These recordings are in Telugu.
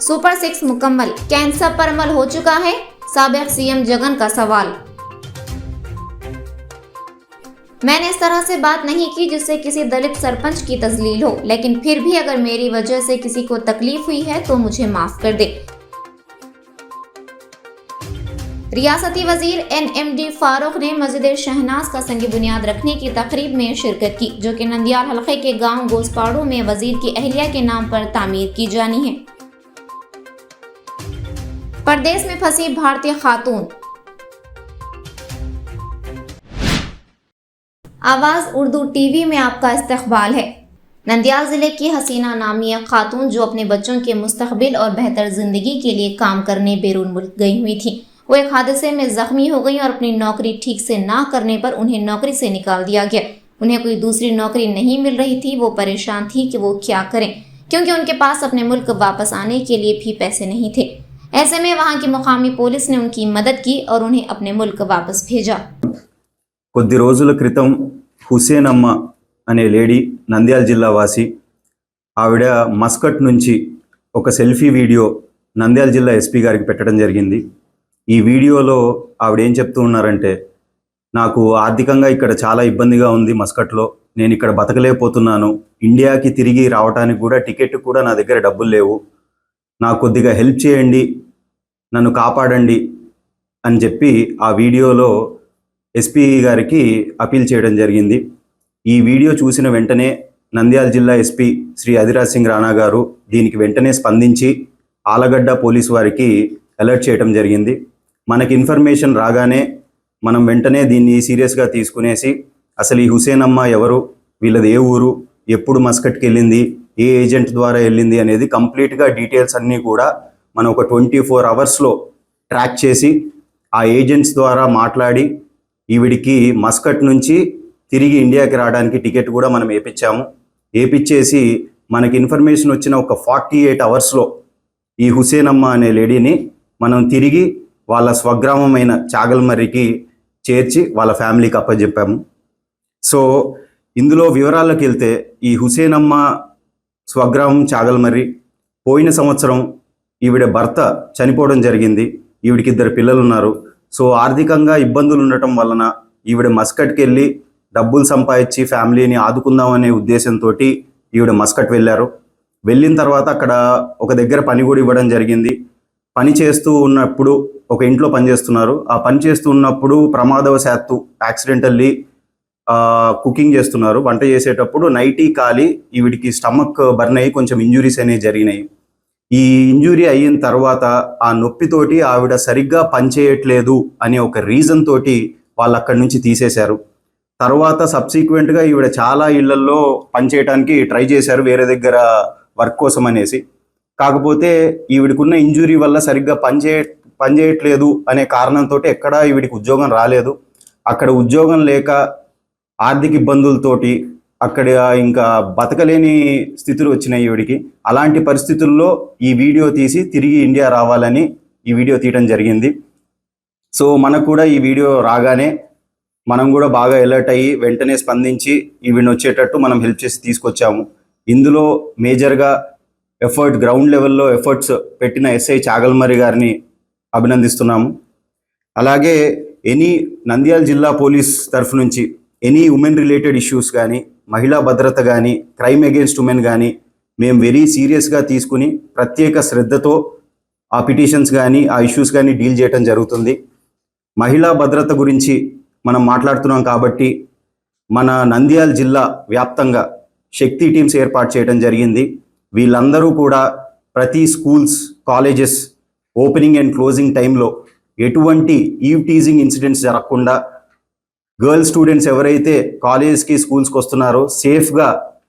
सुपर 6 मुकम्मल, क्या इन सब पर अमल हो चुका है? साबिक सीएम जगन का सवाल। मैंने इस तरह से बात नहीं की जिससे किसी दलित सरपंच की तजलील हो, लेकिन फिर भी अगर मेरी वजह से किसी को तकलीफ हुई है तो मुझे माफ कर दे। रियासती वजीर एनएमडी फारूक ने मस्जिद शहनाज का संग बुनियाद रखने की तकरीब में शिरकत की, जो कि नंदियाल हलके के गांव गोसपाड़ू में वजीर की अहलिया के नाम पर तामीर की जानी है। परदेश में फंसी भारतीय खातून। आवाज उर्दू टीवी में आपका इस्तकबाल है। नंदियाल जिले की हसीना नामी एक खातून जो अपने बच्चों के मुस्तकबिल और बेहतर जिंदगी के लिए काम करने बैरून मुल्क गई हुई थी, वो एक हादसे में जख्मी हो गई और अपनी नौकरी ठीक से ना करने पर उन्हें नौकरी से निकाल दिया गया। उन्हें कोई दूसरी नौकरी नहीं मिल रही थी। वो परेशान थी कि वो क्या करें, क्योंकि उनके पास अपने मुल्क वापस आने के लिए भी पैसे नहीं थे। ऐसे में वहाँ की मुकामी पुलिस ने उनकी मदद की और उन्हें अपने मुल्क वापस भेजा। కొద్ది రోజుల క్రితం హుసేన్ అమ్మ అనే లేడీ నంద్యాల జిల్లా వాసి ఆవిడ మస్కట్ నుంచి ఒక సెల్ఫీ వీడియో నంద్యాల జిల్లా ఎస్పీ గారికి పెట్టడం జరిగింది. ఈ వీడియోలో ఆవిడ ఏం చెప్తూ ఉన్నారంటే, నాకు ఆర్థికంగా ఇక్కడ చాలా ఇబ్బందిగా ఉంది, మస్కట్లో నేను ఇక్కడ బతకలేకపోతున్నాను, ఇండియాకి తిరిగి రావడానికి కూడా టికెట్ కూడా నా దగ్గర డబ్బులు లేవు, నాకు కొద్దిగా హెల్ప్ చేయండి, నన్ను కాపాడండి అని చెప్పి ఆ వీడియోలో ఎస్పీ గారికి అపీల్ చేయడం జరిగింది. ఈ వీడియో చూసిన వెంటనే నంద్యాల జిల్లా ఎస్పీ శ్రీ అదిరాజ్ సింగ్ రాణా గారు దీనికి వెంటనే స్పందించి ఆలగడ్డ పోలీసు వారికి అలర్ట్ చేయడం జరిగింది. మనకి ఇన్ఫర్మేషన్ రాగానే మనం వెంటనే దీన్ని సీరియస్గా తీసుకునేసి అసలు ఈ హుసేన్ అమ్మ ఎవరు, వీళ్ళది ఏ ఊరు, ఎప్పుడు మస్కట్కి వెళ్ళింది, ఏ ఏజెంట్ ద్వారా వెళ్ళింది అనేది కంప్లీట్గా డీటెయిల్స్ అన్నీ కూడా మనం ఒక 24 అవర్స్లో ట్రాక్ చేసి ఆ ఏజెంట్స్ ద్వారా మాట్లాడి ఈవిడికి మస్కట్ నుంచి తిరిగి ఇండియాకి రావడానికి టికెట్ కూడా మనం ఏపిచ్చేసి మనకి ఇన్ఫర్మేషన్ వచ్చిన ఒక 48 అవర్స్లో ఈ హుసేన్ అమ్మ అనే లేడీని మనం తిరిగి వాళ్ళ స్వగ్రామమైన చాగల్మర్రికి చేర్చి వాళ్ళ ఫ్యామిలీకి అప్పచెప్పాము. సో ఇందులో వివరాల్లోకి వెళ్తే, ఈ హుసేన్ అమ్మ స్వగ్రామం చాగల్మర్రి. పోయిన సంవత్సరం ఈవిడ భర్త చనిపోవడం జరిగింది. ఈవిడికి 2 పిల్లలు ఉన్నారు. సో ఆర్థికంగా ఇబ్బందులు ఉండటం వలన ఈవిడ మస్కట్కి వెళ్ళి డబ్బులు సంపాదించి ఫ్యామిలీని ఆదుకుందామనే ఉద్దేశంతో ఈవిడ మస్కట్ వెళ్ళారు. వెళ్ళిన తర్వాత అక్కడ ఒక దగ్గర పని కూడా ఇవ్వడం జరిగింది. పని చేస్తూ ఉన్నప్పుడు ఒక ఇంట్లో పనిచేస్తున్నారు. ఆ పని చేస్తూ ఉన్నప్పుడు ప్రమాదవశాత్తు యాక్సిడెంటల్లీ కుకింగ్ చేస్తున్నారు. వంట చేసేటప్పుడు నైటీ కాలి ఈవిడికి స్టమక్ బర్న్ అయ్యి కొంచెం ఇంజురీస్ అనేవి జరిగినాయి. ఈ ఇంజురీ అయిన తర్వాత ఆ నొప్పితోటి ఆవిడ సరిగ్గా పనిచేయట్లేదు అనే ఒక రీజన్ తోటి వాళ్ళు అక్కడి నుంచి తీసేశారు. తర్వాత సబ్సిక్వెంట్గా ఈవిడ చాలా ఇళ్లల్లో పనిచేయడానికి ట్రై చేశారు, వేరే దగ్గర వర్క్ కోసం అనేసి. కాకపోతే ఈవిడికున్న ఇంజురీ వల్ల సరిగ్గా పనిచేయట్లేదు అనే కారణంతో ఎక్కడా ఈవిడికి ఉద్యోగం రాలేదు. అక్కడ ఉద్యోగం లేక ఆర్థిక ఇబ్బందులతోటి అక్కడ ఇంకా బతకలేని స్థితులు వచ్చినాయి ఈవిడికి. అలాంటి పరిస్థితుల్లో ఈ వీడియో తీసి తిరిగి ఇండియా రావాలని ఈ వీడియో తీయడం జరిగింది. సో మనకు కూడా ఈ వీడియో రాగానే మనం కూడా బాగా అలర్ట్ అయ్యి వెంటనే స్పందించి ఈవిని వచ్చేటట్టు మనం హెల్ప్ చేసి తీసుకొచ్చాము. ఇందులో మేజర్గా గ్రౌండ్ లెవెల్లో ఎఫర్ట్స్ పెట్టిన ఎస్ఐ చాగల్మరి గారిని అభినందిస్తున్నాము. అలాగే నంద్యాల జిల్లా పోలీస్ తరఫు నుంచి ఎనీ ఉమెన్ రిలేటెడ్ ఇష్యూస్ కానీ, మహిళా భద్రత కానీ, క్రైమ్ అగేన్స్ట్ ఉమెన్ కానీ మేము వెరీ సీరియస్గా తీసుకుని ప్రత్యేక శ్రద్ధతో ఆ పిటిషన్స్ కానీ ఆ ఇష్యూస్ కానీ డీల్ చేయడం జరుగుతుంది. మహిళా భద్రత గురించి మనం మాట్లాడుతున్నాం కాబట్టి మన నంద్యాల జిల్లా వ్యాప్తంగా శక్తి టీమ్స్ ఏర్పాటు చేయడం జరిగింది. వీళ్ళందరూ కూడా ప్రతి schools, colleges opening and closing టైంలో ఎటువంటి ఈవ్ టీజింగ్ ఇన్సిడెంట్స్ జరగకుండా, గర్ల్స్ స్టూడెంట్స్ ఎవరైతే కాలేజెస్కి, స్కూల్స్కి వస్తున్నారో సేఫ్గా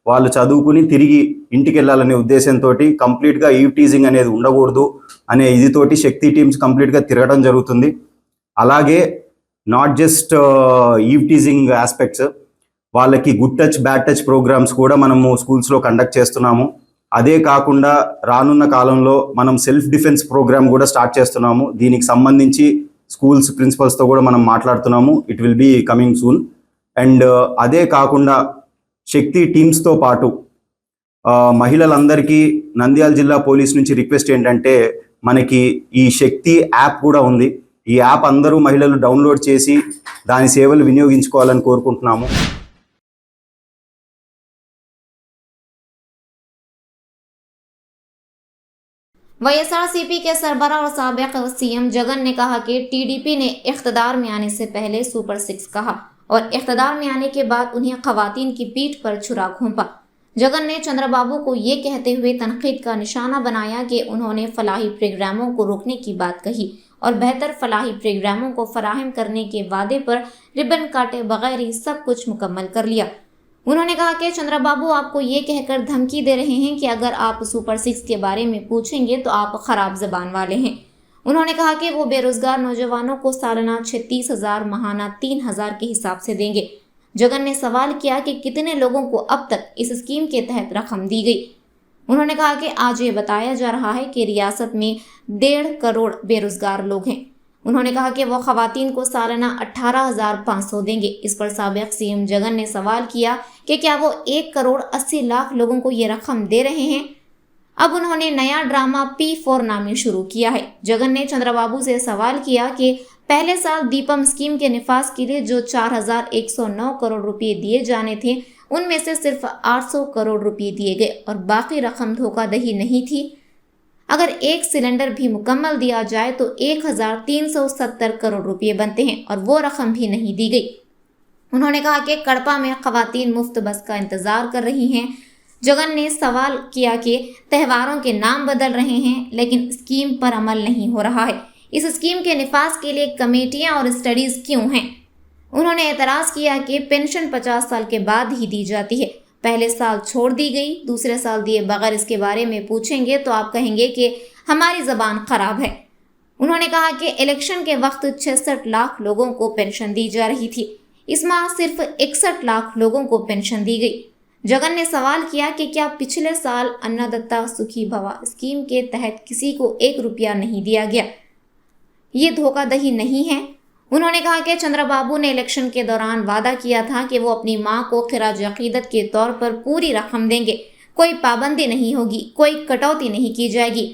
వాళ్ళు చదువుకుని తిరిగి ఇంటికి వెళ్ళాలనే ఉద్దేశంతో కంప్లీట్గా ఈవ్ టీజింగ్ అనేది ఉండకూడదు అనే ఇదితోటి శక్తి టీమ్స్ కంప్లీట్గా తిరగడం జరుగుతుంది. అలాగే not just eve teasing aspects, వాళ్ళకి good touch, bad touch programs కూడా మనము స్కూల్స్లో కండక్ట్ చేస్తున్నాము. అదే కాకుండా రానున్న కాలంలో మనం సెల్ఫ్ డిఫెన్స్ ప్రోగ్రామ్ కూడా స్టార్ట్ చేస్తున్నాము. దీనికి సంబంధించి స్కూల్స్ ప్రిన్సిపల్స్తో కూడా మనం మాట్లాడుతున్నాము. It will be coming soon. And అదే కాకుండా శక్తి టీమ్స్తో పాటు మహిళలందరికీ నంద్యాల జిల్లా పోలీస్ నుంచి రిక్వెస్ట్ ఏంటంటే, మనకి ఈ శక్తి యాప్ కూడా ఉంది. ఈ యాప్ అందరూ మహిళలు డౌన్లోడ్ చేసి దాని సేవలు వినియోగించుకోవాలని కోరుకుంటున్నాము. वाईएसआरसीपी के सरबराह और साबिक सीएम जगन ने कहा कि टीडीपी ने इख्तिदार में आने से पहले सुपर 6 कहा और इख्तिदार में आने के बाद उन्हें खवातीन की पीठ पर छुरा घोंपा। जगन ने चंद्रबाबू को ये कहते हुए तनकीद का निशाना बनाया कि उन्होंने फलाही प्रोग्रामों को रोकने की बात कही और बेहतर फलाही प्रोग्रामों को फराहम करने के वादे पर रिबन काटे बगैर ही सब कुछ मुकम्मल कर लिया। उन्होंने कहा कि चंद्रबाबू आपको ये कहकर धमकी दे रहे हैं कि अगर आप सुपर 6 के बारे में पूछेंगे तो आप खराब जबान वाले हैं। उन्होंने कहा कि वो बेरोजगार नौजवानों को सालाना 36,000 माहाना 3,000 के हिसाब से देंगे। जगन ने सवाल किया कि कितने लोगों को अब तक इस स्कीम के तहत रकम दी गई। उन्होंने कहा कि आज ये बताया जा रहा है कि रियासत में 1.5 करोड़ बेरोजगार लोग हैं। उन्होंने कहा कि वो खवातीन को सालाना 18,500 देंगे। इस पर साबिक सीएम जगन ने सवाल किया कि क्या वो 1 करोड़ 80 लाख लोगों को ये रकम दे रहे हैं। अब उन्होंने नया ड्रामा P4 नामी शुरू किया है। जगन ने चंद्रबाबू से सवाल किया कि पहले साल दीपम स्कीम के निफाज के लिए जो 4,109 करोड़ रुपए दिए जाने थे, उनमें से सिर्फ 800 करोड़ रुपए दिए गए और बाकी रकम धोखाधड़ी नहीं थी। अगर एक सिलेंडर भी मुकम्मल दिया जाए तो 1,370 करोड़ रुपए बनते हैं और वो रकम भी नहीं दी गई। उन्होंने कहा कि कड़पा में खवातीन मुफ्त बस का इंतजार कर रही हैं। जगन ने सवाल किया कि त्योहारों के नाम बदल रहे हैं लेकिन स्कीम पर अमल नहीं हो रहा है। इस स्कीम के निफाज के लिए कमेटियां और स्टडीज क्यों हैं। उन्होंने एतराज़ किया कि पेंशन 50 साल के बाद ही दी जाती है, पहले साल छोड़ दी गई, दूसरे साल दिए बगैर इसके बारे में पूछेंगे तो आप कहेंगे कि हमारी ज़बान ख़राब है। उन्होंने कहा कि इलेक्शन के वक्त 66 लाख लोगों को पेंशन दी जा रही थी, इस माह सिर्फ 61 लाख लोगों को पेंशन दी गई। जगन ने सवाल किया कि क्या पिछले साल अन्नदाता सुखी भवा स्कीम के तहत किसी को 1 रुपया नहीं दिया गया, ये धोखाधड़ी नहीं है। उन्होंने कहा कि चंद्रबाबू ने इलेक्शन के दौरान वादा किया था कि वो अपनी मां को खिराज अकीदत के तौर पर पूरी रकम देंगे, कोई पाबंदी नहीं होगी, कोई कटौती नहीं की जाएगी।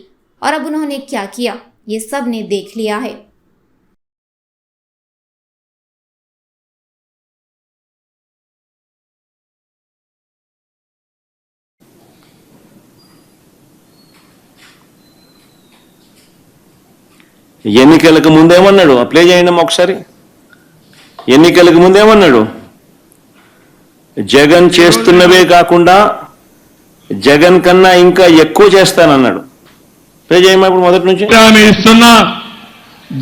और अब उन्होंने क्या किया ये सब ने देख लिया है। ఎన్నికలకు ముందేమన్నాడు? ప్లే చేయండి ఒకసారి. ఎన్నికలకు ముందేమన్నాడు? జగన్ చేస్తున్నవే కాకుండా జగన్ కన్నా ఇంకా ఎక్కువ చేస్తానన్నాడు. ప్లే చేయమా ఇప్పుడు మొదటి నుంచి. ఇస్తున్న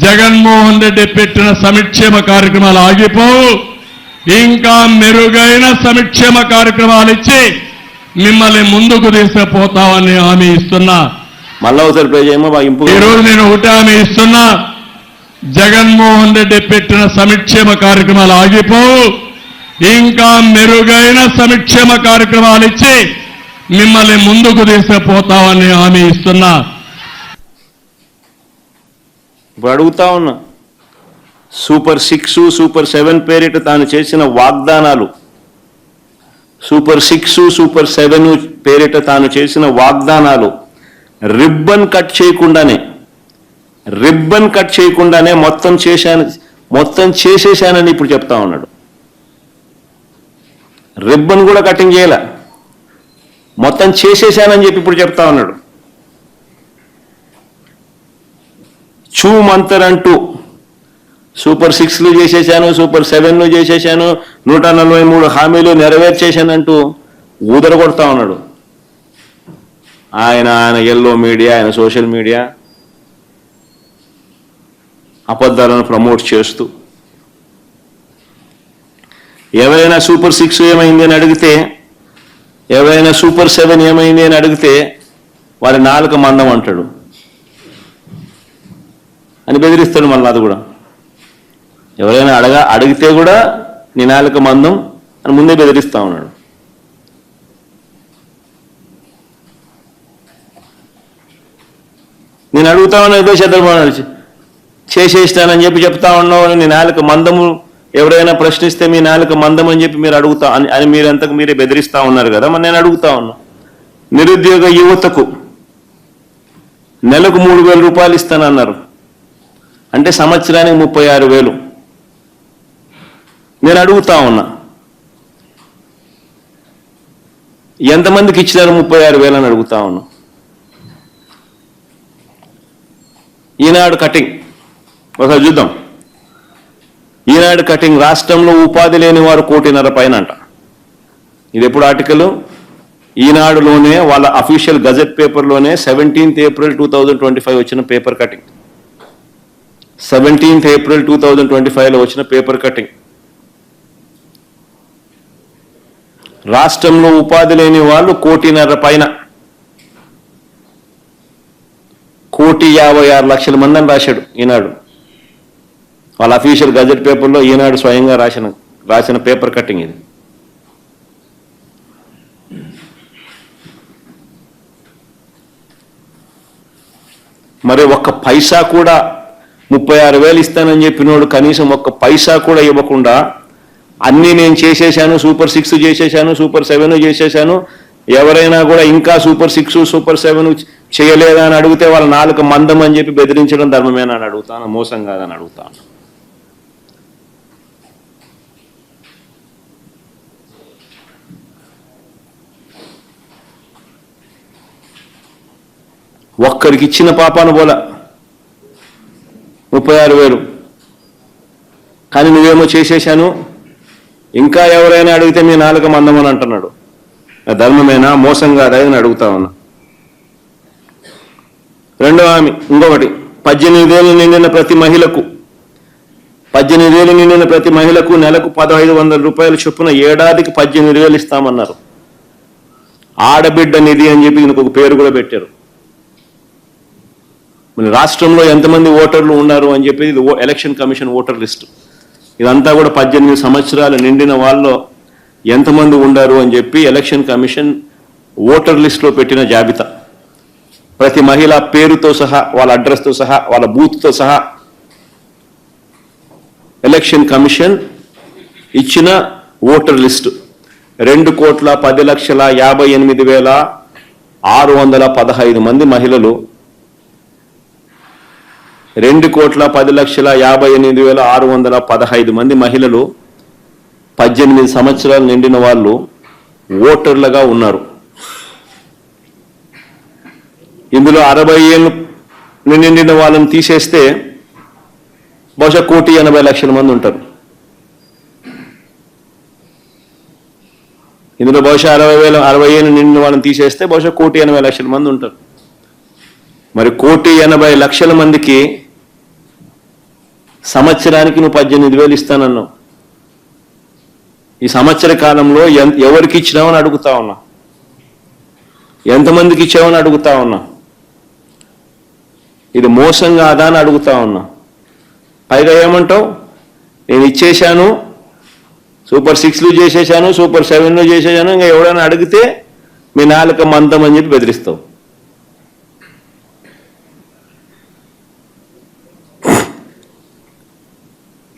జగన్మోహన్ రెడ్డి పెట్టిన సంక్షేమ కార్యక్రమాలు ఆగిపోవు, ఇంకా మెరుగైన సంక్షేమ కార్యక్రమాలు ఇచ్చి మిమ్మల్ని ముందుకు తీసుకుపోతామని హామీ ఇస్తున్నా. మళ్ళా ఒకసారి ప్లే చేయమా బాగా ఇంపు. ఈ రోజు నేను ఒకటి హామీ ఇస్తున్నా, జగన్మోహన్ రెడ్డి పెట్టిన సంక్షేమ కార్యక్రమాలు ఆగిపోవు, ఇంకా మెరుగైన సంక్షేమ కార్యక్రమాలు ఇచ్చి మిమ్మల్ని ముందుకు తీసుకుపోతామని హామీ ఇస్తున్నా. ఇప్పుడు అడుగుతా ఉన్నా, సూపర్ 6, సూపర్ 7 పేరిట తాను చేసిన వాగ్దానాలు, సూపర్ 6, సూపర్ 7 పేరిట తాను చేసిన వాగ్దానాలు రిబ్బన్ కట్ చేయకుండానే మొత్తం చేసేశానని ఇప్పుడు చెప్తా ఉన్నాడు. రిబ్బన్ కూడా కటింగ్ చేయాల, మొత్తం చేసేశానని చెప్పి ఇప్పుడు చెప్తా ఉన్నాడు. చూ మంతర్ అంటూ సూపర్ 6లు చేసేశాను, సూపర్ 7లు చేసేశాను, 143 హామీలు నెరవేర్చేశానంటూ ఊదర కొడతా ఉన్నాడు. ఆయన ఎల్లో మీడియా, ఆయన సోషల్ మీడియా అబద్ధాలను ప్రమోట్ చేస్తూ ఎవరైనా సూపర్ 6 ఏమైంది అని అడిగితే, ఎవరైనా సూపర్ 7 ఏమైంది అని అడిగితే వారి నాలుక మందం అంటాడు అని బెదిరిస్తాడు. మళ్ళీ అది కూడా ఎవరైనా అడిగితే కూడా నీ నాలుక మందం అని ముందే బెదిరిస్తా ఉన్నాడు. నేను అడుగుతా ఉన్నా, ఏదో చంద్రబాబు చేసేస్తానని చెప్పి చెప్తా ఉన్నావు, నీ నాలుక మందము ఎవరైనా ప్రశ్నిస్తే మీ నాలుక మందం అని చెప్పి మీరు అడుగుతా అని మీరంతకు మీరే బెదిరిస్తా ఉన్నారు కదా. మరి నేను అడుగుతా ఉన్నా, నిరుద్యోగ యువతకు నెలకు 3,000 రూపాయలు ఇస్తానన్నారు. అంటే సంవత్సరానికి 36,000. నేను అడుగుతా ఉన్నా, ఎంతమందికి ఇచ్చినారు 36,000 అని అడుగుతా ఉన్నా. ఈనాడు కటింగ్ ఒకసారి చూద్దాం. ఈనాడు కటింగ్, రాష్ట్రంలో ఉపాధి లేని వారు 1.5 కోటి అంట. ఇది ఎప్పుడు ఆర్టికల్? ఈనాడులోనే వాళ్ళ అఫీషియల్ గజెట్ పేపర్లోనే 17th April 2025 వచ్చిన పేపర్ కటింగ్. 17th April 2025లో వచ్చిన పేపర్ కటింగ్. రాష్ట్రంలో ఉపాధి లేని వాళ్ళు 1.5 కోటి, 1,56,00,000 మంది అని రాశాడు ఈనాడు. వాళ్ళ అఫీషియల్ గజెట్ పేపర్లో ఈనాడు స్వయంగా రాసిన పేపర్ కటింగ్ ఇది. మరి ఒక్క పైసా కూడా 36,000 ఇస్తానని చెప్పినోడు కనీసం ఒక్క పైసా కూడా ఇవ్వకుండా అన్నీ నేను చేసేశాను, సూపర్ 6 చేసేశాను, సూపర్ 7 చేసేశాను, ఎవరైనా కూడా ఇంకా సూపర్ 6 సూపర్ 7 చేయలేదా అని అడిగితే వాళ్ళ నాలుక మందం అని చెప్పి బెదిరించడం ధర్మమేనా అని అడుగుతాను, మోసం కాదని అడుగుతాను. ఒక్కరికి ఇచ్చిన పాపాన పోల 36,000. కానీ నువ్వేమో చేసేశాను, ఇంకా ఎవరైనా అడిగితే మీ నాలుక మందమని అంటున్నాడు. ధర్మమేనా, మోసం కాదా అని అడుగుతా ఉన్నా. రెండో హామీ ఇంకొకటి, 18 ఏళ్ళు నిండిన ప్రతి మహిళకు 18 ఏళ్ళు నిండిన ప్రతి మహిళకు నెలకు 1,500 రూపాయల చొప్పున ఏడాదికి 18,000 ఇస్తామన్నారు. ఆడబిడ్డ నిధి అని చెప్పి దీనికి ఒక పేరు కూడా పెట్టారు. మన రాష్ట్రంలో ఎంతమంది ఓటర్లు ఉన్నారు అని చెప్పి ఇది ఎలక్షన్ కమిషన్ ఓటర్ లిస్టు. ఇదంతా కూడా 18 సంవత్సరాలు నిండిన వాళ్ళు ఎంతమంది ఉన్నారు అని చెప్పి ఎలక్షన్ కమిషన్ ఓటర్ లిస్టులో పెట్టిన జాబితా. ప్రతి మహిళ పేరుతో సహా, వాళ్ళ అడ్రస్తో సహా, వాళ్ళ బూత్తో సహా ఎలక్షన్ కమిషన్ ఇచ్చిన ఓటర్ లిస్టు 2,10,58,615 మంది మహిళలు, 2,10,58,615 మంది మహిళలు 18 సంవత్సరాలు నిండిన వాళ్ళు ఓటర్లుగా ఉన్నారు. ఇందులో 60 ఏళ్ళు నిండిన వాళ్ళని తీసేస్తే బహుశా 1,80,00,000 మంది ఉంటారు. ఇందులో బహుశా 60 ఏళ్ళు నిండిన వాళ్ళని తీసేస్తే బహుశా 1,80,00,000 మంది ఉంటారు. మరి 1,80,00,000 మందికి సంవత్సరానికి నువ్వు 18,000 ఇస్తానన్నావు. ఈ సంవత్సర కాలంలో ఎవరికి ఇచ్చినావని అడుగుతా ఉన్నా, ఎంతమందికి ఇచ్చావని అడుగుతా ఉన్నా. ఇది మోసం కాదా అని అడుగుతా ఉన్నా. పైగా ఏమంటావు, నేను ఇచ్చేశాను, సూపర్ 6లు చేసేశాను, సూపర్ 7లు చేసేశాను, ఇంకా ఎవడైనా అడిగితే మీ నాలుక మందం అని చెప్పి బెదిరిస్తావు.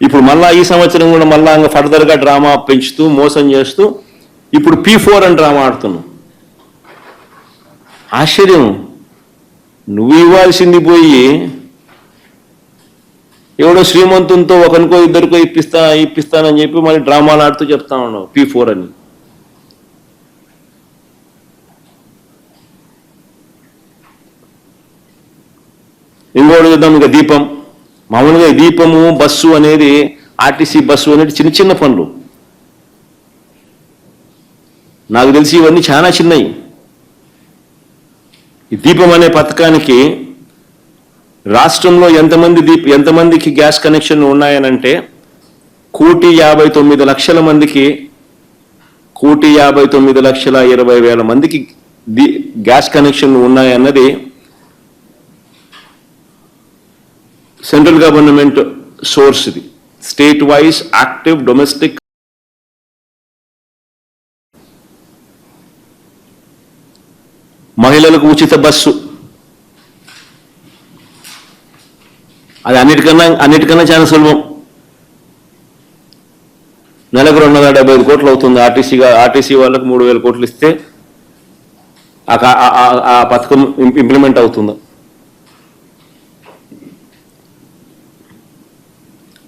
ఇప్పుడు మళ్ళా ఈ సంవత్సరం కూడా మళ్ళా ఇంకా ఫర్దర్గా డ్రామా పెంచుతూ మోసం చేస్తూ ఇప్పుడు P4 అని డ్రామా ఆడుతున్నావు. ఆశ్చర్యం, నువ్వు ఇవ్వాల్సింది పోయి ఎవడో శ్రీమంతునితో ఒకరికో ఇద్దరికో ఇప్పిస్తానని చెప్పి మళ్ళీ డ్రామాలు ఆడుతూ చెప్తా ఉన్నావు P4 అని. ఇంకోటి చూద్దాం, ఇక దీపం. మామూలుగా దీపము బస్సు అనేది, ఆర్టీసీ బస్సు అనేది చిన్న చిన్న పనులు. నాకు తెలిసి ఇవన్నీ చాలా చిన్నవి. ఈ దీపం అనే పథకానికి రాష్ట్రంలో ఎంతమందికి గ్యాస్ కనెక్షన్లు ఉన్నాయనంటే 1,59,00,000 మందికి, 1,59,20,000 మందికి గ్యాస్ కనెక్షన్లు ఉన్నాయన్నది సెంట్రల్ గవర్నమెంట్ సోర్స్. ఇది స్టేట్ వైజ్ యాక్టివ్ డొమెస్టిక్ మహిళలకు ఉచిత బస్సు. అది అన్నిటికన్నా చాలా సులభం. నెలకు 275 కోట్లు అవుతుంది. ఆర్టీసీ వాళ్ళకు 3,000 కోట్లు ఇస్తే ఆ పథకం ఇంప్లిమెంట్ అవుతుందో.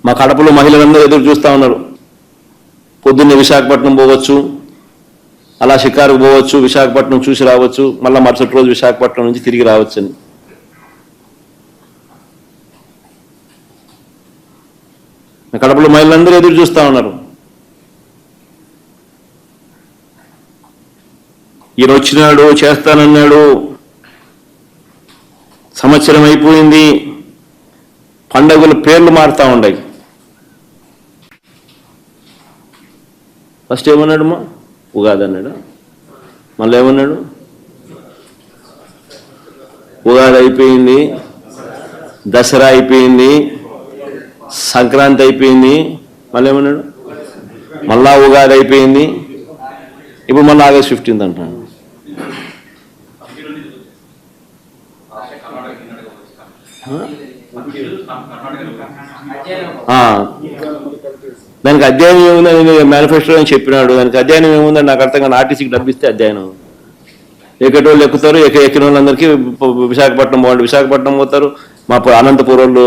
మా కడపలో మహిళలందరూ ఎదురు చూస్తూ ఉన్నారు. పొద్దున్నే విశాఖపట్నం పోవచ్చు, అలా షికారుకు పోవచ్చు, విశాఖపట్నం చూసి రావచ్చు, మళ్ళీ మరుసటి రోజు విశాఖపట్నం నుంచి తిరిగి రావచ్చని. కడపలో మహిళలందరూ ఎదురు చూస్తూ ఉన్నారు. ఈయన వచ్చినాడు, చేస్తానన్నాడు, సంవత్సరం అయిపోయింది, పండుగల పేర్లు మారుతూ ఉన్నాయి. ఫస్ట్ ఏమన్నాడు మా ఉగాది అన్నాడు, మళ్ళీ ఏమన్నాడు ఉగాది అయిపోయింది, దసరా అయిపోయింది, సంక్రాంతి అయిపోయింది, మళ్ళీ ఏమన్నాడు మళ్ళా ఉగాది అయిపోయింది, ఇప్పుడు మళ్ళీ ఆగస్ట్ 15 అంటున్నాడు. దానికి అధ్యయనం ఏముందని మేనిఫెస్టో అని చెప్పినాడు. దానికి అధ్యయనం ఏముందని నాకు అర్థం కానీ ఆర్టీసీకి డబ్బిస్తే అధ్యయనం. ఎక్కటోళ్ళు ఎక్కుతారు, ఎక్కిన వాళ్ళందరికీ విశాఖపట్నం పోండి, విశాఖపట్నం పోతారు. మా అనంతపురం వాళ్ళు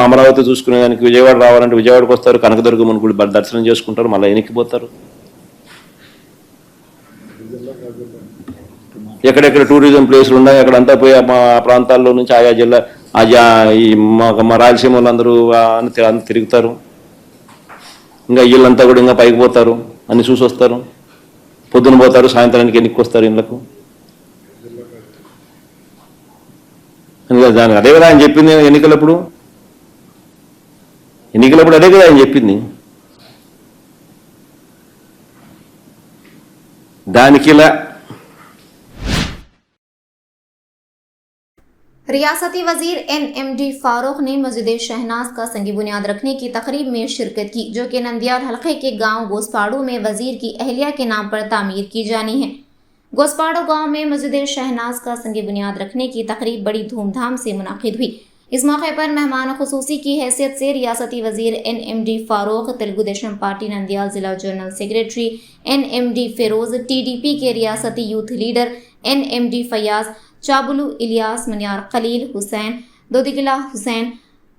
అమరావతి చూసుకునే దానికి విజయవాడ రావాలంటే విజయవాడకు వస్తారు, కనకదుర్గమ్మని గుడి దర్శనం చేసుకుంటారు, మళ్ళీ వెనక్కిపోతారు. ఎక్కడెక్కడ టూరిజం ప్లేసులు ఉన్నాయి అక్కడంతా పోయి మా ప్రాంతాల్లో నుంచి ఆయా జిల్లా ఈ మా రాయలసీమ వాళ్ళందరూ తిరుగుతారు. ఇంకా ఇళ్ళంతా కూడా ఇంకా పైకి పోతారు, అన్ని చూసి వస్తారు. పొద్దున పోతారు, సాయంత్రానికి ఎన్నికకి వస్తారు ఇళ్ళకు. దానికి అదే కదా ఆయన చెప్పింది ఎన్నికలప్పుడు అదే కదా ఆయన చెప్పింది. దానికి ఇలా रियासती वजीर NMD फारूक ने मस्जिद शहनाज का संगी बुनियाद रखने की तकरीब में शिरकत की, जो कि नंदियाल हलके के गांव गोसपाड़ू में वजीर की अहलिया के नाम पर तामीर की जानी है। गोसपाड़ू गांव में मस्जिद शहनाज का संगी बुनियाद रखने की तकरीब बड़ी धूमधाम से मुनाकिद हुई। इस मौके पर मेहमान खुसूसी की हैसियत से रियासती वजीर NMD फारूक, तेलुगु देशम पार्टी नंदियाल जिला general secretary NMD Firoz, TDP के रियासती youth leader NMD Fayaz, Chabulu Ilyas, Maniyar Khalil Hussain, Dodigala Hussain,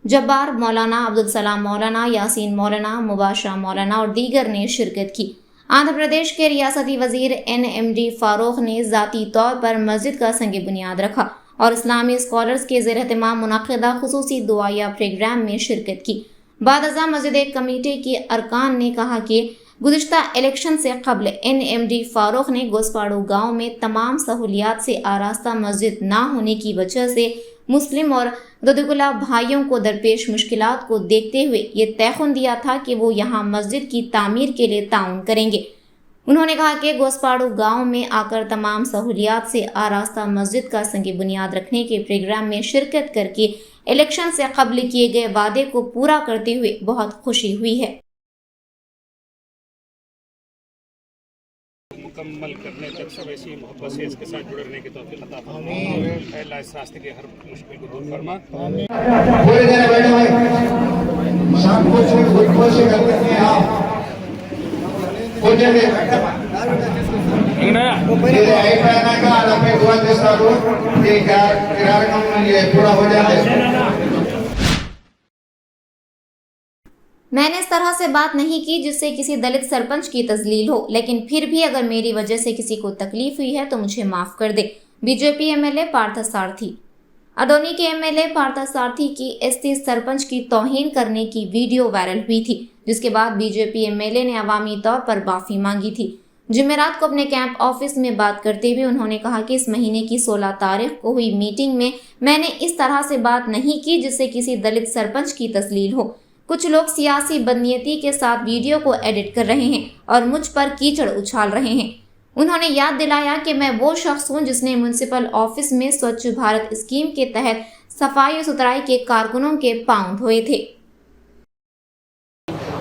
Jabbar Maulana, Abdul सलाम मौलाना, यासीन मौलाना, मुबाशा मौलाना और दीगर ने शिरकत की। आंध्र प्रदेश के रियासती वजीर NMD फारूक ने ज़ाती तौर पर मस्जिद का संग बुनियाद रखा और इस्लामी स्कॉलर्स के ज़ेर-ए-एहतमाम मुनक़्क़िदा खुसूसी दुआया प्रोग्राम में शिरकत की। बाद-अज़ा मस्जिद कमेटी के अरकान ने कहा कि गुज़िश्ता इलेक्शन से कबल NMD फारूक ने गोसपाड़ू गांव में तमाम सहूलियात से आरास्ता मस्जिद ना होने की वजह से मुस्लिम और दोदिगुला भाइयों को दरपेश मुश्किलात को देखते हुए ये तयख़ुन दिया था कि वो यहाँ मस्जिद की तामीर के लिए ताउन करेंगे। उन्होंने कहा कि गोसपाड़ू गांव में आकर तमाम सहूलियात से आरास्ता मस्जिद का संग बुनियाद रखने के प्रोग्राम में शिरकत करके इलेक्शन से कबल किए गए वादे को पूरा करते हुए बहुत खुशी हुई है। मुकम्मल करने तक सब ऐसी मोहब्बत से इसके साथ जुड़ने की तौफीक अता फरमा। अल्लाह इस रास्ते के हर मुश्किल को दूर फरमा। पूरे जने बैठे हुए शाम को से करते हैं आप पूजे में ये అయిపోయాక అలాగే దువా చేస్తారు ఈ కార్యక్రమం ये पूरा हो जाए। मैंने इस तरह से बात नहीं की जिससे किसी दलित सरपंच की तजलील हो, लेकिन फिर भी अगर मेरी वजह से किसी को तकलीफ हुई है तो मुझे माफ कर दे। बीजेपी MLA पार्थ सारथी। अडोनी के MLA पार्थ सारथी की एसटी सरपंच की तौहीन करने की वीडियो वायरल हुई थी, जिसके बाद बीजेपी MLA ने अवामी तौर पर माफी मांगी थी। जुमेरात को अपने कैंप ऑफिस में बात करते हुए उन्होंने कहा कि इस महीने की 16 तारीख को हुई मीटिंग में मैंने इस तरह से बात नहीं की जिससे किसी दलित सरपंच की तस्लील हो। कुछ लोग सियासी बदनीयती के साथ वीडियो को एडिट कर रहे हैं और मुझ पर कीचड़ उछाल रहे हैं। उन्होंने याद दिलाया कि मैं वो शख्स हूं जिसने म्युनिसिपल ऑफिस में स्वच्छ भारत स्कीम के तहत सफाई सुथराई के कारकुनों के पांव धोए थे।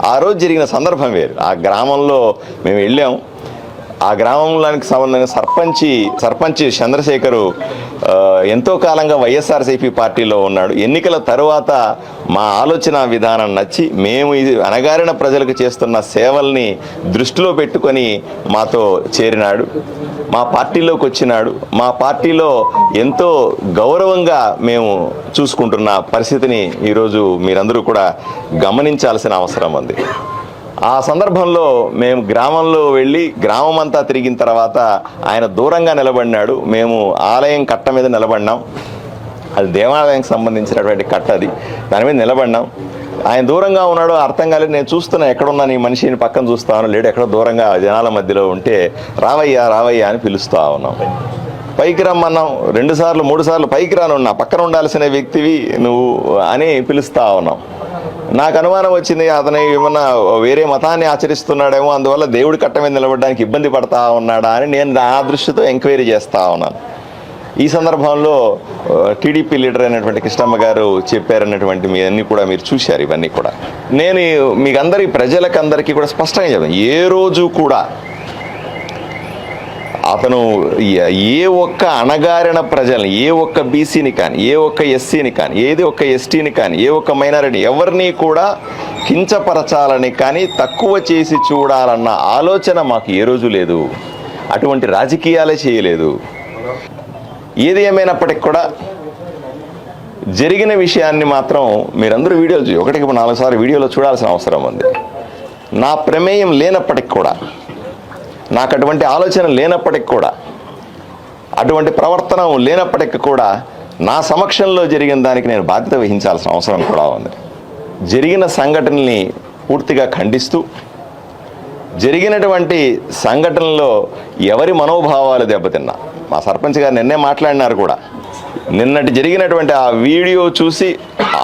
ఆ రోజు జరిగిన సందర్భం వేరు. ఆ గ్రామంలో మేము వెళ్ళాం. ఆ గ్రామంలోనికి సంబంధించిన సర్పంచి చంద్రశేఖరు ఎంతో కాలంగా వైఎస్ఆర్సీపీ పార్టీలో ఉన్నాడు. ఎన్నికల తరువాత మా ఆలోచన విధానం నచ్చి మేము ఇది అణగారిన ప్రజలకు చేస్తున్న సేవల్ని దృష్టిలో పెట్టుకొని మాతో చేరినాడు. మా పార్టీలోకి వచ్చినాడు. మా పార్టీలో ఎంతో గౌరవంగా మేము చూసుకుంటున్న పరిస్థితిని ఈరోజు మీరందరూ కూడా గమనించాల్సిన అవసరం ఉంది. ఆ సందర్భంలో మేము గ్రామంలో వెళ్ళి గ్రామం అంతా తిరిగిన తర్వాత ఆయన దూరంగా నిలబడినాడు. మేము ఆలయం కట్ట మీద నిలబడినాం. అది దేవాలయానికి సంబంధించినటువంటి కట్ట, అది దాని మీద నిలబడినాం. ఆయన దూరంగా ఉన్నాడు, అర్థం కాలేదు. నేను చూస్తున్నా ఎక్కడున్నా నీ మనిషిని పక్కన చూస్తాను, లేడు ఎక్కడో దూరంగా జనాల మధ్యలో ఉంటే రావయ్యా రావయ్యా అని పిలుస్తూ ఉన్నాం. పైకి రమ్మన్నాం 2 సార్లు 3 సార్లు, పైకి రానున్నా పక్కన ఉండాల్సిన వ్యక్తివి నువ్వు అని పిలుస్తూ ఉన్నాం. నాకు అనుమానం వచ్చింది, అతను ఏమన్నా వేరే మతాన్ని ఆచరిస్తున్నాడేమో, అందువల్ల దేవుడి కట్ట మీద నిలబడడానికి ఇబ్బంది పడతా ఉన్నాడా అని నేను ఆ దృష్టితో ఎంక్వైరీ చేస్తూ ఉన్నాను. ఈ సందర్భంలో టీడీపీ లీడర్ అయినటువంటి కృష్ణమ్మ గారు చెప్పారన్నటువంటి మీ అన్నీ కూడా మీరు చూశారు. ఇవన్నీ కూడా నేను మీకు ప్రజలకందరికీ కూడా స్పష్టంగా చెప్పాను. ఏ రోజు కూడా అతను ఏ ఒక్క అణగారిన ప్రజల్ని, ఏ ఒక్క బీసీని కానీ, ఏ ఒక్క ఎస్సీని కానీ, ఏది ఒక్క ఎస్టీని కానీ, ఏ ఒక్క మైనారిటీ ఎవరిని కూడా కించపరచాలని కానీ తక్కువ చేసి చూడాలన్న ఆలోచన మాకు ఏ రోజు లేదు. అటువంటి రాజకీయాలే చేయలేదు. ఏది ఏమైనప్పటికి కూడా జరిగిన విషయాన్ని మాత్రం మీరందరూ వీడియోలు 1-4 సార్లు వీడియోలో చూడాల్సిన అవసరం ఉంది. నా ప్రమేయం లేనప్పటికి కూడా, నాకు అటువంటి ఆలోచన లేనప్పటికి కూడా, అటువంటి ప్రవర్తన లేనప్పటికీ కూడా నా సమక్షంలో జరిగిన దానికి నేను బాధ్యత వహించాల్సిన అవసరం కూడా ఉంది. జరిగిన సంఘటనల్ని పూర్తిగా ఖండిస్తూ, జరిగినటువంటి సంఘటనలో ఎవరి మనోభావాలు దెబ్బతిన్నా, మా సర్పంచ్ గారు నిన్నే మాట్లాడినారు కూడా, నిన్నటి జరిగినటువంటి ఆ వీడియో చూసి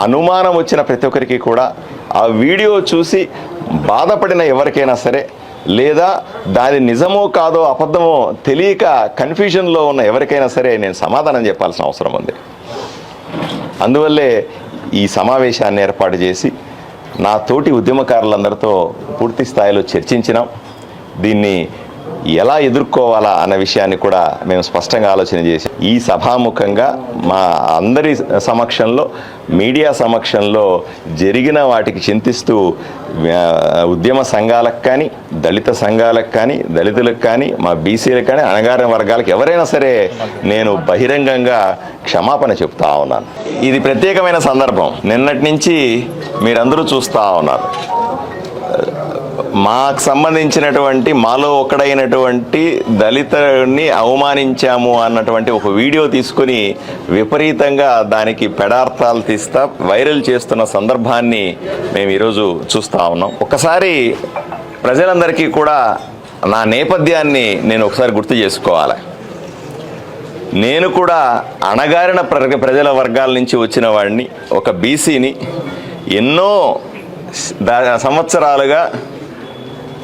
అనుమానం వచ్చిన ప్రతి ఒక్కరికి కూడా, ఆ వీడియో చూసి బాధపడిన ఎవరికైనా సరే, లేదా దాని నిజమో కాదో అబద్ధమో తెలియక కన్ఫ్యూజన్లో ఉన్న ఎవరికైనా సరే నేను సమాధానం చెప్పాల్సిన అవసరం ఉంది. అందువల్లే ఈ సమావేశాన్ని ఏర్పాటు చేసి నా తోటి ఉద్యమకారులందరితో పూర్తి స్థాయిలో చర్చించినాం. దీన్ని ఎలా ఎదుర్కోవాలా అన్న విషయాన్ని కూడా మేము స్పష్టంగా ఆలోచన చేసి ఈ సభాముఖంగా మా అందరి సమక్షంలో, మీడియా సమక్షంలో జరిగిన వాటికి చింతిస్తూ ఉద్యమ సంఘాలకు కానీ, దళిత సంఘాలకు కానీ, దళితులకు కానీ, మా బీసీలకు కానీ, అణగారిన వర్గాలకు ఎవరైనా సరే నేను బహిరంగంగా క్షమాపణ చెప్తా ఉన్నాను. ఇది ప్రత్యేకమైన సందర్భం. నిన్నటి నుంచి మీరందరూ చూస్తూ ఉన్నారు. మాకు సంబంధించినటువంటి మాలో ఒకడైనటువంటి దళితుడిని అవమానించాము అన్నటువంటి ఒక వీడియో తీసుకుని విపరీతంగా దానికి పెడార్థాలు తీస్తా వైరల్ చేస్తున్న సందర్భాన్ని మేము ఈరోజు చూస్తూ ఉన్నాం. ఒకసారి ప్రజలందరికీ కూడా నా నేపథ్యాన్ని నేను ఒకసారి గుర్తు చేసుకోవాలి. నేను కూడా అణగారిన ప్రజల వర్గాల నుంచి వచ్చిన వాడిని, ఒక బీసీని. ఎన్నో సంవత్సరాలుగా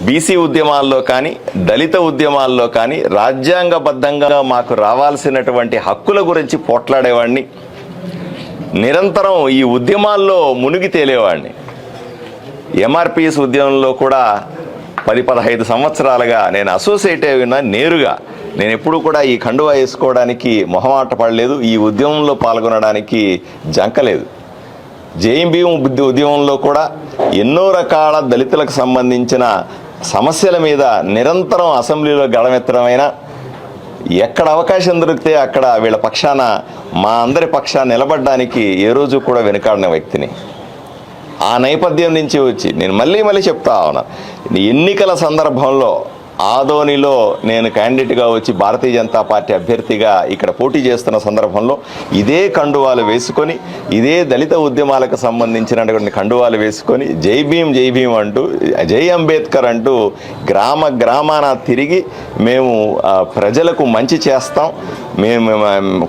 బీసీ ఉద్యమాల్లో కానీ, దళిత ఉద్యమాల్లో కానీ రాజ్యాంగబద్ధంగా మాకు రావాల్సినటువంటి హక్కుల గురించి పోట్లాడేవాడిని. నిరంతరం ఈ ఉద్యమాల్లో మునిగి తేలేవాడిని. ఎంఆర్పిఎస్ ఉద్యమంలో కూడా 10-15 సంవత్సరాలుగా నేను అసోసియేట్ అయి ఉన్నా. నేరుగా నేను ఎప్పుడూ కూడా ఈ కండువా వేసుకోవడానికి మొహమాట పడలేదు, ఈ ఉద్యమంలో పాల్గొనడానికి జంకలేదు. జేఎంబీఎం ఉద్యమంలో కూడా ఎన్నో రకాల దళితులకు సంబంధించిన సమస్యల మీద నిరంతరం అసెంబ్లీలో గళమెత్తడమైన, ఎక్కడ అవకాశం దొరికితే అక్కడ వీళ్ళ పక్షాన, మా అందరి పక్షాన నిలబడడానికి ఏ రోజు కూడా వెనుకాడిన వ్యక్తిని. ఆ నేపథ్యం నుంచి వచ్చి నేను మళ్ళీ చెప్తా ఉన్నా, ఎన్నికల సందర్భంలో ఆదోనిలో నేను క్యాండిడేట్గా వచ్చి భారతీయ జనతా పార్టీ అభ్యర్థిగా ఇక్కడ పోటీ చేస్తున్న సందర్భంలో ఇదే కండువాలు వేసుకొని, ఇదే దళిత ఉద్యమాలకు సంబంధించినటువంటి కండువాలు వేసుకొని జై భీమ్ అంటూ, జై అంబేద్కర్ అంటూ గ్రామాన తిరిగి మేము ప్రజలకు మంచి చేస్తాం, మేము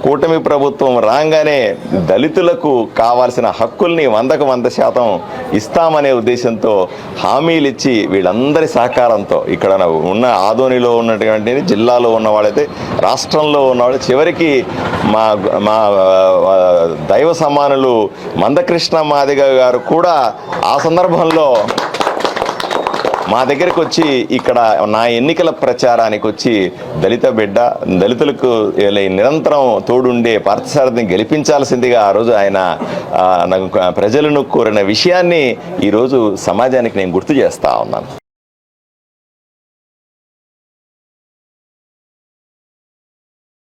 కూటమి ప్రభుత్వం రాగానే దళితులకు కావాల్సిన హక్కుల్ని 100% ఇస్తామనే ఉద్దేశంతో హామీలు ఇచ్చి వీళ్ళందరి సహకారంతో ఇక్కడ ఉన్న ఆదోనిలో ఉన్నటువంటి జిల్లాలో ఉన్న వాళ్ళైతే రాష్ట్రంలో ఉన్నవాళ్ళు, చివరికి మా దైవ సమానులు మందకృష్ణ మాదిగ గారు కూడా ఆ సందర్భంలో మా దగ్గరికి వచ్చి ఇక్కడ నా ఎన్నికల ప్రచారానికి వచ్చి దళిత బిడ్డ, దళితులకు నిరంతరం తోడుండే పార్థసారథిని గెలిపించాల్సిందిగా ఆ రోజు ఆయన నాకు ప్రజలను కోరిన విషయాన్ని ఈరోజు సమాజానికి నేను గుర్తు చేస్తా ఉన్నాను.